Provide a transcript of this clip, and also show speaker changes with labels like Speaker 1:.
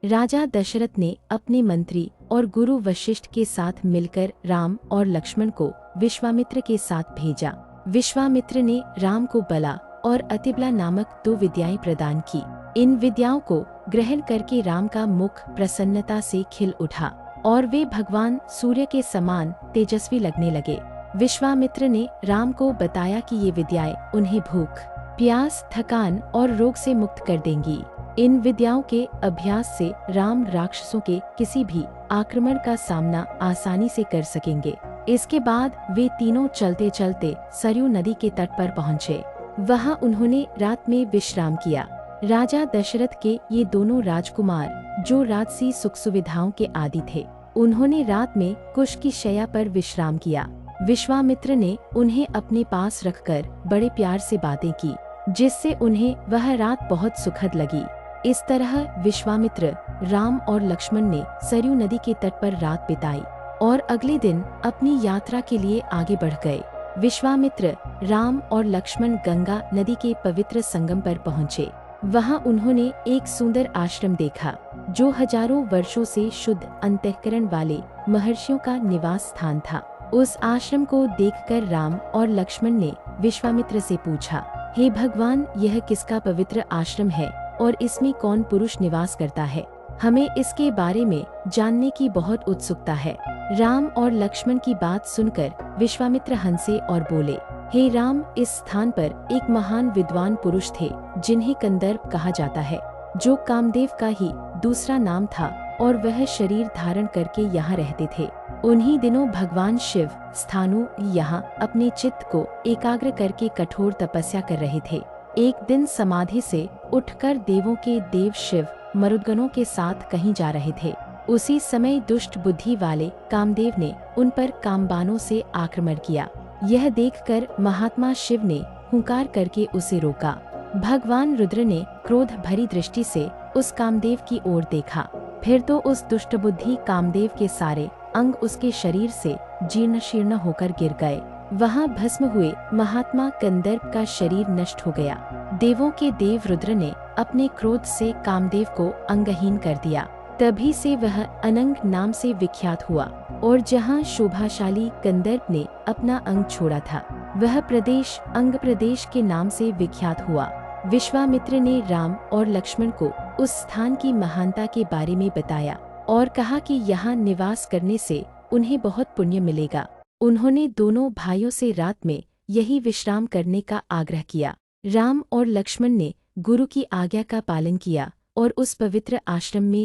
Speaker 1: राजा दशरथ ने अपने मंत्री और गुरु वशिष्ठ के साथ मिलकर राम और लक्ष्मण को विश्वामित्र के साथ भेजा। विश्वामित्र ने राम को बला और अतिबला नामक 2 विद्याएं प्रदान की। इन विद्याओं को ग्रहण करके राम का मुख प्रसन्नता से खिल उठा और वे भगवान सूर्य के समान तेजस्वी लगने लगे। विश्वामित्र ने राम को बताया कि ये विद्याएं उन्हें भूख, प्यास, थकान और रोग से मुक्त कर देंगी। इन विद्याओं के अभ्यास से राम राक्षसों के किसी भी आक्रमण का सामना आसानी से कर सकेंगे। इसके बाद वे तीनों चलते चलते सरयू नदी के तट पर पहुँचे। वहाँ उन्होंने रात में विश्राम किया। राजा दशरथ के ये दोनों राजकुमार जो राजसी सुख सुविधाओं के आदी थे, उन्होंने रात में कुश की शैया पर विश्राम किया। विश्वामित्र ने उन्हें अपने पास रखकर बड़े प्यार से बातें की, जिससे उन्हें वह रात बहुत सुखद लगी। इस तरह विश्वामित्र, राम और लक्ष्मण ने सरयू नदी के तट पर रात बिताई और अगले दिन अपनी यात्रा के लिए आगे बढ़ गए। विश्वामित्र, राम और लक्ष्मण गंगा नदी के पवित्र संगम पर पहुँचे। वहाँ उन्होंने एक सुंदर आश्रम देखा जो हजारों वर्षों से शुद्ध अंतःकरण वाले महर्षियों का निवास स्थान था। उस आश्रम को देखकर राम और लक्ष्मण ने विश्वामित्र से पूछा, हे भगवान, यह किसका पवित्र आश्रम है और इसमें कौन पुरुष निवास करता है? हमें इसके बारे में जानने की बहुत उत्सुकता है। राम और लक्ष्मण की बात सुनकर विश्वामित्र हंसे और बोले, हे राम, इस स्थान पर एक महान विद्वान पुरुष थे जिन्हें कंदर्प कहा जाता है, जो कामदेव का ही दूसरा नाम था और वह शरीर धारण करके यहाँ रहते थे। उन्हीं दिनों भगवान शिव स्थानु यहाँ अपने चित्त को एकाग्र करके कठोर तपस्या कर रहे थे। एक दिन समाधि से उठकर देवों के देव शिव मरुदगणों के साथ कहीं जा रहे थे। उसी समय दुष्ट बुद्धि वाले कामदेव ने उन पर कामबाणों से आक्रमण किया। यह देखकर महात्मा शिव ने हुंकार करके उसे रोका। भगवान रुद्र ने क्रोध भरी दृष्टि से उस कामदेव की ओर देखा। फिर तो उस दुष्ट बुद्धि कामदेव के सारे अंग उसके शरीर से जीर्ण शीर्ण होकर गिर गए। वहाँ भस्म हुए महात्मा कंदर्प का शरीर नष्ट हो गया। देवों के देव रुद्र ने अपने क्रोध से कामदेव को अंगहीन कर दिया। तभी से वह अनंग नाम से विख्यात हुआ और जहाँ शोभाशाली कंदर्प ने अपना अंग छोड़ा था, वह प्रदेश अंग प्रदेश के नाम से विख्यात हुआ। विश्वामित्र ने राम और लक्ष्मण को उस स्थान की महानता के बारे में बताया और कहा कि यहाँ निवास करने से उन्हें बहुत पुण्य मिलेगा। उन्होंने दोनों भाइयों से रात में यही विश्राम करने का आग्रह किया। राम और लक्ष्मण ने गुरु की आज्ञा का पालन किया और उस पवित्र आश्रम में